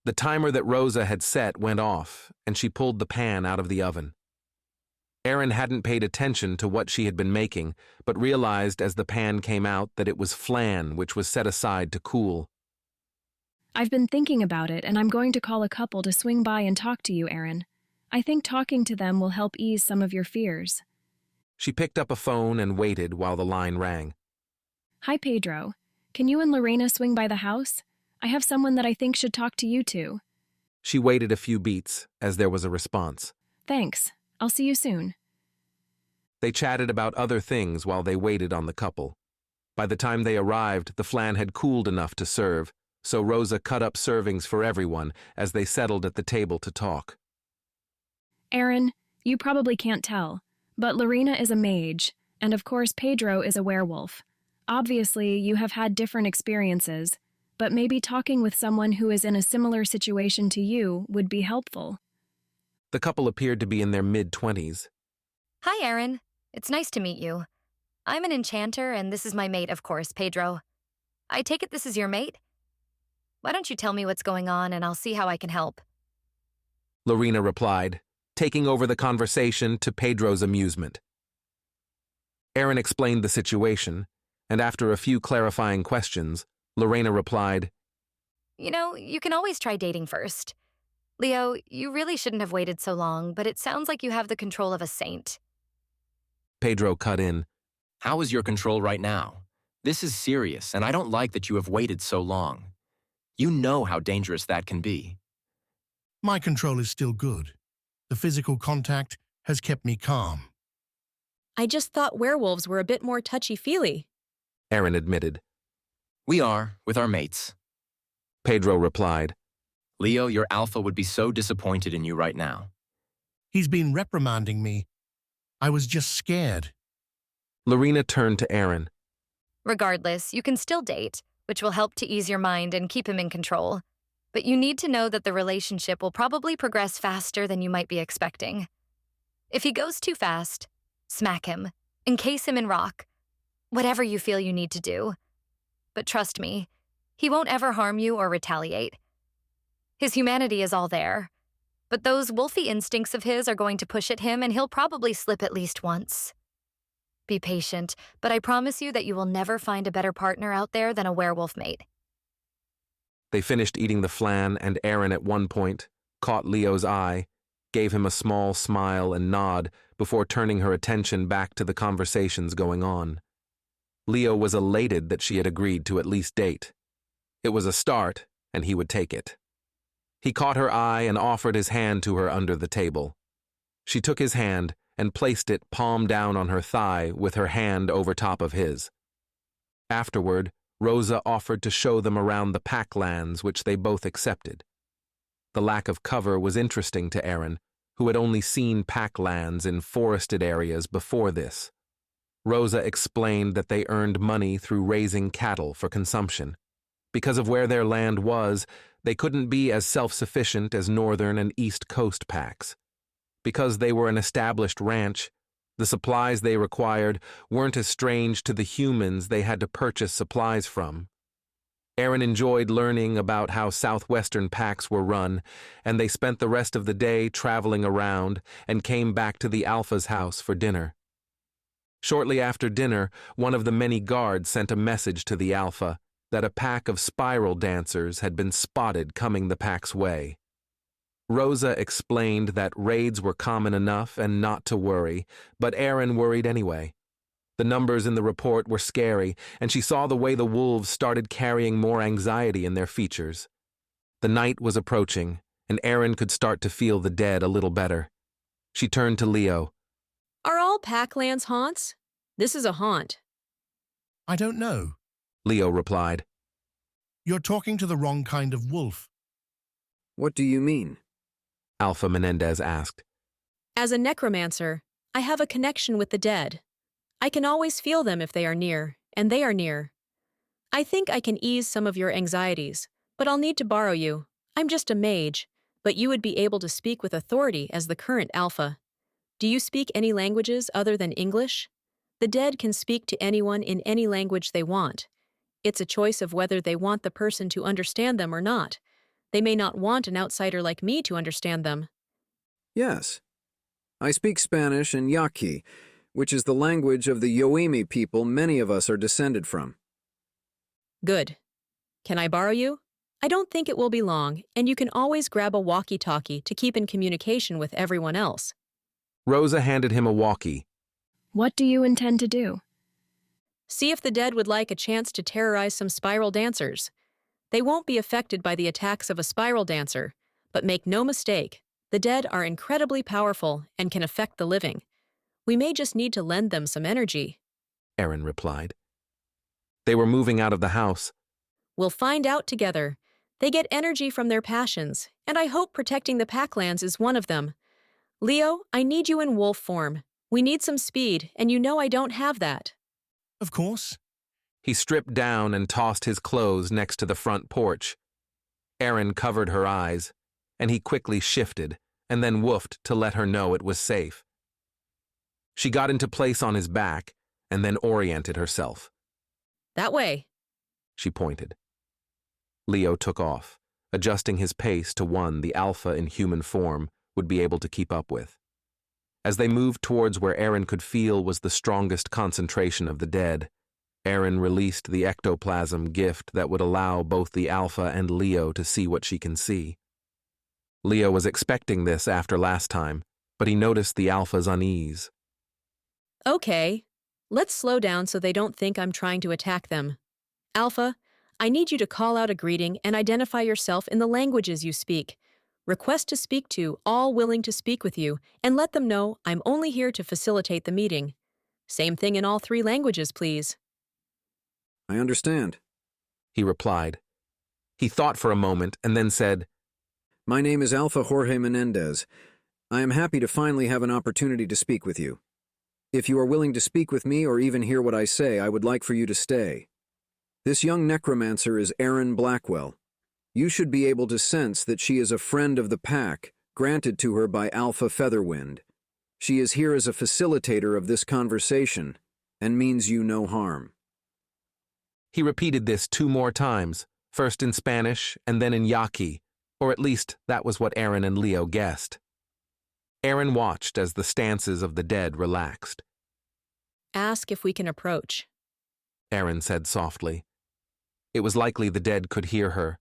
The timer that Rosa had set went off, and she pulled the pan out of the oven. Erin hadn't paid attention to what she had been making, but realized as the pan came out that it was flan, which was set aside to cool. I've been thinking about it, and I'm going to call a couple to swing by and talk to you, Erin. I think talking to them will help ease some of your fears. She picked up a phone and waited while the line rang. Hi, Pedro. Can you and Lorena swing by the house? I have someone that I think should talk to you too. She waited a few beats as there was a response. Thanks. I'll see you soon. They chatted about other things while they waited on the couple. By the time they arrived, the flan had cooled enough to serve, so Rosa cut up servings for everyone as they settled at the table to talk. Erin, you probably can't tell, but Lorena is a mage, and of course Pedro is a werewolf. Obviously, you have had different experiences, but maybe talking with someone who is in a similar situation to you would be helpful. The couple appeared to be in their mid-20s. Hi, Erin. It's nice to meet you. I'm an enchanter, and this is my mate, of course, Pedro. I take it this is your mate? Why don't you tell me what's going on, and I'll see how I can help. Lorena replied, taking over the conversation to Pedro's amusement. Erin explained the situation, and after a few clarifying questions, Lorena replied, You know, you can always try dating first. Leo, you really shouldn't have waited so long, but it sounds like you have the control of a saint. Pedro cut in. How is your control right now? This is serious, and I don't like that you have waited so long. You know how dangerous that can be. My control is still good. The physical contact has kept me calm. I just thought werewolves were a bit more touchy-feely. Erin admitted. We are, with our mates. Pedro replied. Leo, your alpha would be so disappointed in you right now. He's been reprimanding me. I was just scared. Lorena turned to Erin. Regardless, you can still date, which will help to ease your mind and keep him in control. But you need to know that the relationship will probably progress faster than you might be expecting. If he goes too fast, smack him, encase him in rock, whatever you feel you need to do. But trust me, he won't ever harm you or retaliate. His humanity is all there, but those wolfy instincts of his are going to push at him, and he'll probably slip at least once. Be patient, but I promise you that you will never find a better partner out there than a werewolf mate. They finished eating the flan, and Erin at one point caught Leo's eye, gave him a small smile and nod before turning her attention back to the conversations going on. Leo was elated that she had agreed to at least date. It was a start, and he would take it. He caught her eye and offered his hand to her under the table. She took his hand and placed it palm down on her thigh with her hand over top of his. Afterward, Rosa offered to show them around the pack lands, which they both accepted. The lack of cover was interesting to Erin, who had only seen pack lands in forested areas before this. Rosa explained that they earned money through raising cattle for consumption. Because of where their land was, they couldn't be as self-sufficient as northern and east coast packs. Because they were an established ranch, the supplies they required weren't as strange to the humans they had to purchase supplies from. Erin enjoyed learning about how southwestern packs were run, and they spent the rest of the day traveling around and came back to the Alpha's house for dinner. Shortly after dinner, one of the many guards sent a message to the Alpha that a pack of spiral dancers had been spotted coming the pack's way. Rosa explained that raids were common enough and not to worry, but Erin worried anyway. The numbers in the report were scary, and she saw the way the wolves started carrying more anxiety in their features. The night was approaching, and Erin could start to feel the dead a little better. She turned to Leo. Are all packlands haunts? This is a haunt. I don't know. Leo replied. You're talking to the wrong kind of wolf. What do you mean? Alpha Menendez asked. As a necromancer, I have a connection with the dead. I can always feel them if they are near, and they are near. I think I can ease some of your anxieties, but I'll need to borrow you. I'm just a mage, but you would be able to speak with authority as the current Alpha. Do you speak any languages other than English? The dead can speak to anyone in any language they want. It's a choice of whether they want the person to understand them or not. They may not want an outsider like me to understand them. Yes. I speak Spanish and Yaqui, which is the language of the Yoemi people many of us are descended from. Good. Can I borrow you? I don't think it will be long, and you can always grab a walkie-talkie to keep in communication with everyone else. Rosa handed him a walkie. What do you intend to do? See if the dead would like a chance to terrorize some spiral dancers. They won't be affected by the attacks of a spiral dancer, but make no mistake, the dead are incredibly powerful and can affect the living. We may just need to lend them some energy. Aaron replied. They were moving out of the house. We'll find out together. They get energy from their passions, and I hope protecting the Packlands is one of them. Leo, I need you in wolf form. We need some speed, and you know I don't have that. Of course. He stripped down and tossed his clothes next to the front porch. Aaron covered her eyes, and he quickly shifted and then woofed to let her know it was safe. She got into place on his back and then oriented herself. That way. She pointed. Leo took off, adjusting his pace to one the alpha in human form would be able to keep up with. As they moved towards where Aaron could feel was the strongest concentration of the dead, Aaron released the ectoplasm gift that would allow both the alpha and Leo to see what she can see. Leo was expecting this after last time, but he noticed the alpha's unease. Okay, let's slow down so they don't think I'm trying to attack them. Alpha, I need you to call out a greeting and identify yourself in the languages you speak. Request to speak to all willing to speak with you, and let them know I'm only here to facilitate the meeting. Same thing in all 3 languages, please. I understand. He replied. He thought for a moment and then said, My name is Alpha Jorge Menendez. I am happy to finally have an opportunity to speak with you. If you are willing to speak with me or even hear what I say, I would like for you to stay. This young necromancer is Aaron Blackwell. You should be able to sense that she is a friend of the pack, granted to her by Alpha Featherwind. She is here as a facilitator of this conversation, and means you no harm. He repeated this 2 more times, first in Spanish and then in Yaqui, or at least that was what Aaron and Leo guessed. Aaron watched as the stances of the dead relaxed. Ask if we can approach. Aaron said softly. It was likely the dead could hear her,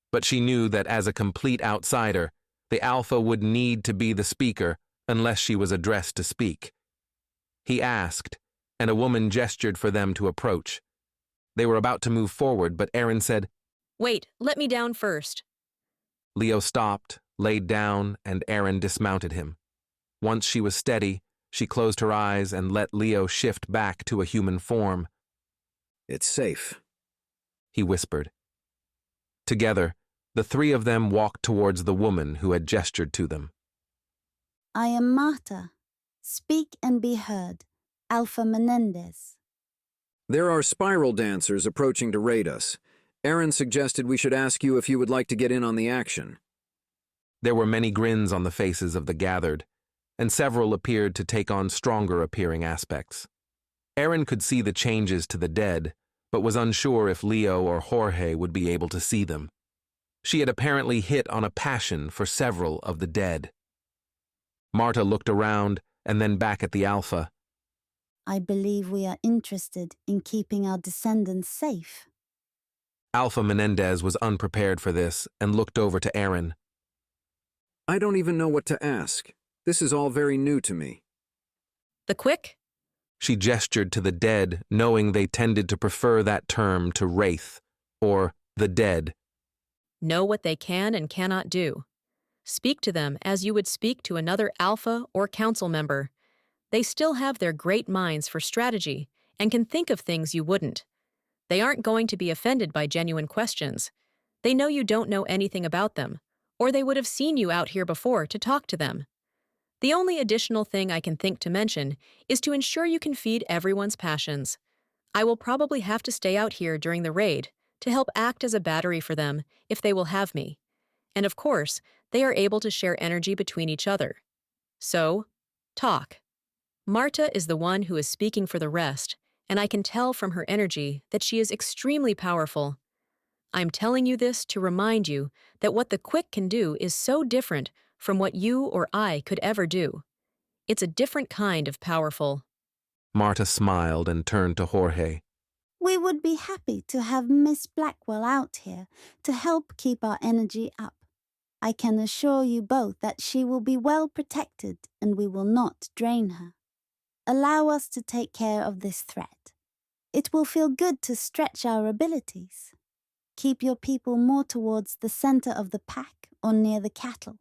but she knew that as a complete outsider, the alpha would need to be the speaker unless she was addressed to speak. He asked, and a woman gestured for them to approach. They were about to move forward, but Aaron said, Wait, let me down first. Leo stopped, laid down, and Aaron dismounted him. Once she was steady, she closed her eyes and let Leo shift back to a human form. It's safe, he whispered. Together, the 3 of them walked towards the woman who had gestured to them. I am Marta. Speak and be heard. Alpha Menendez. There are spiral dancers approaching to raid us. Aaron suggested we should ask you if you would like to get in on the action. There were many grins on the faces of the gathered, and several appeared to take on stronger appearing aspects. Aaron could see the changes to the dead, but was unsure if Leo or Jorge would be able to see them. She had apparently hit on a passion for several of the dead. Marta looked around and then back at the alpha. I believe we are interested in keeping our descendants safe. Alpha Menendez was unprepared for this and looked over to Aaron. I don't even know what to ask. This is all very new to me. The quick? She gestured to the dead, knowing they tended to prefer that term to wraith, or the dead. Know what they can and cannot do. Speak to them as you would speak to another alpha or council member. They still have their great minds for strategy and can think of things you wouldn't. They aren't going to be offended by genuine questions. They know you don't know anything about them, or they would have seen you out here before to talk to them. The only additional thing I can think to mention is to ensure you can feed everyone's passions. I will probably have to stay out here during the raid to help act as a battery for them if they will have me. And of course, they are able to share energy between each other. So, talk. Marta is the one who is speaking for the rest, and I can tell from her energy that she is extremely powerful. I'm telling you this to remind you that what the quick can do is so different from what you or I could ever do. It's a different kind of powerful. Marta smiled and turned to Jorge. We would be happy to have Miss Blackwell out here to help keep our energy up. I can assure you both that she will be well protected and we will not drain her. Allow us to take care of this threat. It will feel good to stretch our abilities. Keep your people more towards the center of the pack or near the cattle.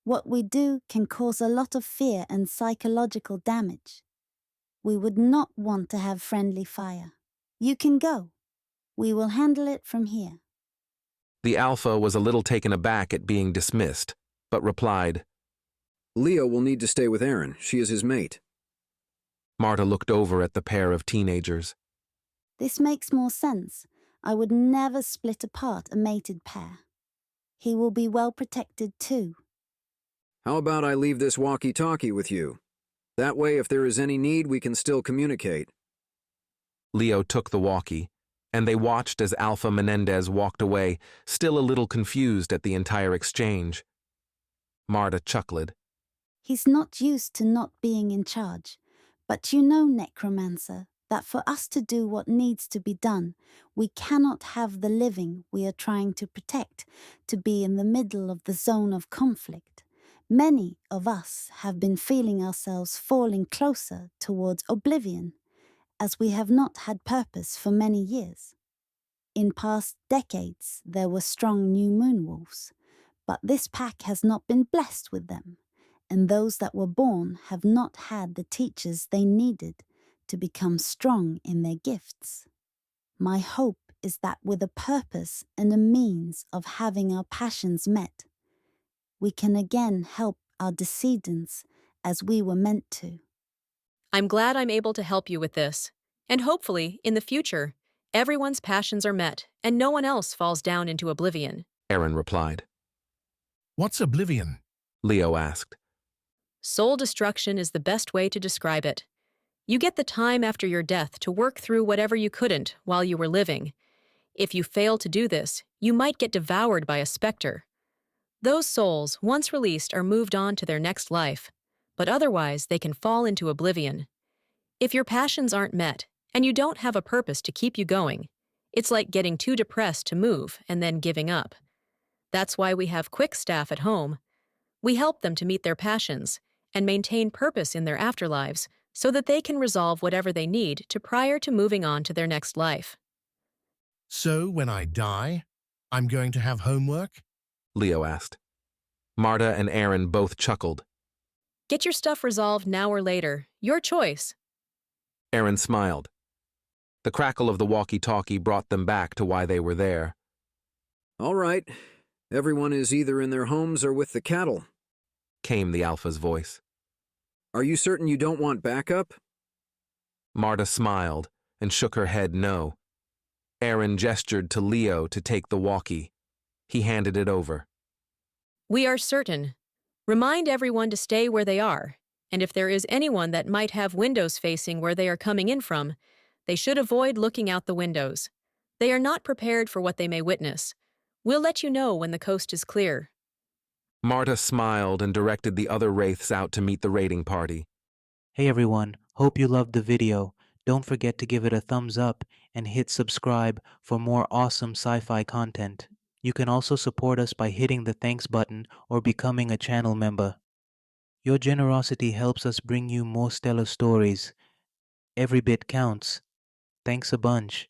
What we do can cause a lot of fear and psychological damage. We would not want to have friendly fire. You can go. We will handle it from here. The Alpha was a little taken aback at being dismissed, but replied, Leo will need to stay with Aaron. She is his mate. Marta looked over at the pair of teenagers. This makes more sense. I would never split apart a mated pair. He will be well protected too. How about I leave this walkie-talkie with you? That way, if there is any need, we can still communicate. Leo took the walkie, and they watched as Alpha Menendez walked away, still a little confused at the entire exchange. Marta chuckled. He's not used to not being in charge. But you know, Necromancer, that for us to do what needs to be done, we cannot have the living we are trying to protect to be in the middle of the zone of conflict. Many of us have been feeling ourselves falling closer towards oblivion, as we have not had purpose for many years. In past decades, there were strong new moon wolves, but this pack has not been blessed with them, and those that were born have not had the teachers they needed to become strong in their gifts. My hope is that with a purpose and a means of having our passions met, we can again help our descendants as we were meant to. I'm glad I'm able to help you with this. And hopefully, in the future, everyone's passions are met and no one else falls down into oblivion. Aaron replied. What's oblivion? Leo asked. Soul destruction is the best way to describe it. You get the time after your death to work through whatever you couldn't while you were living. If you fail to do this, you might get devoured by a specter. Those souls, once released, are moved on to their next life, but otherwise they can fall into oblivion. If your passions aren't met, and you don't have a purpose to keep you going, it's like getting too depressed to move and then giving up. That's why we have quick staff at home. We help them to meet their passions and maintain purpose in their afterlives so that they can resolve whatever they need to prior to moving on to their next life. So when I die, I'm going to have homework? Leo asked. Marta and Aaron both chuckled. Get your stuff resolved now or later. Your choice. Aaron smiled. The crackle of the walkie-talkie brought them back to why they were there. All right. Everyone is either in their homes or with the cattle, Came the Alpha's voice. Are you certain you don't want backup? Marta smiled and shook her head no. Aaron gestured to Leo to take the walkie. He handed it over. We are certain. Remind everyone to stay where they are, and if there is anyone that might have windows facing where they are coming in from, they should avoid looking out the windows. They are not prepared for what they may witness. We'll let you know when the coast is clear. Marta smiled and directed the other wraiths out to meet the raiding party. Hey everyone, hope you loved the video. Don't forget to give it a thumbs up and hit subscribe for more awesome sci-fi content. You can also support us by hitting the thanks button or becoming a channel member. Your generosity helps us bring you more stellar stories. Every bit counts. Thanks a bunch.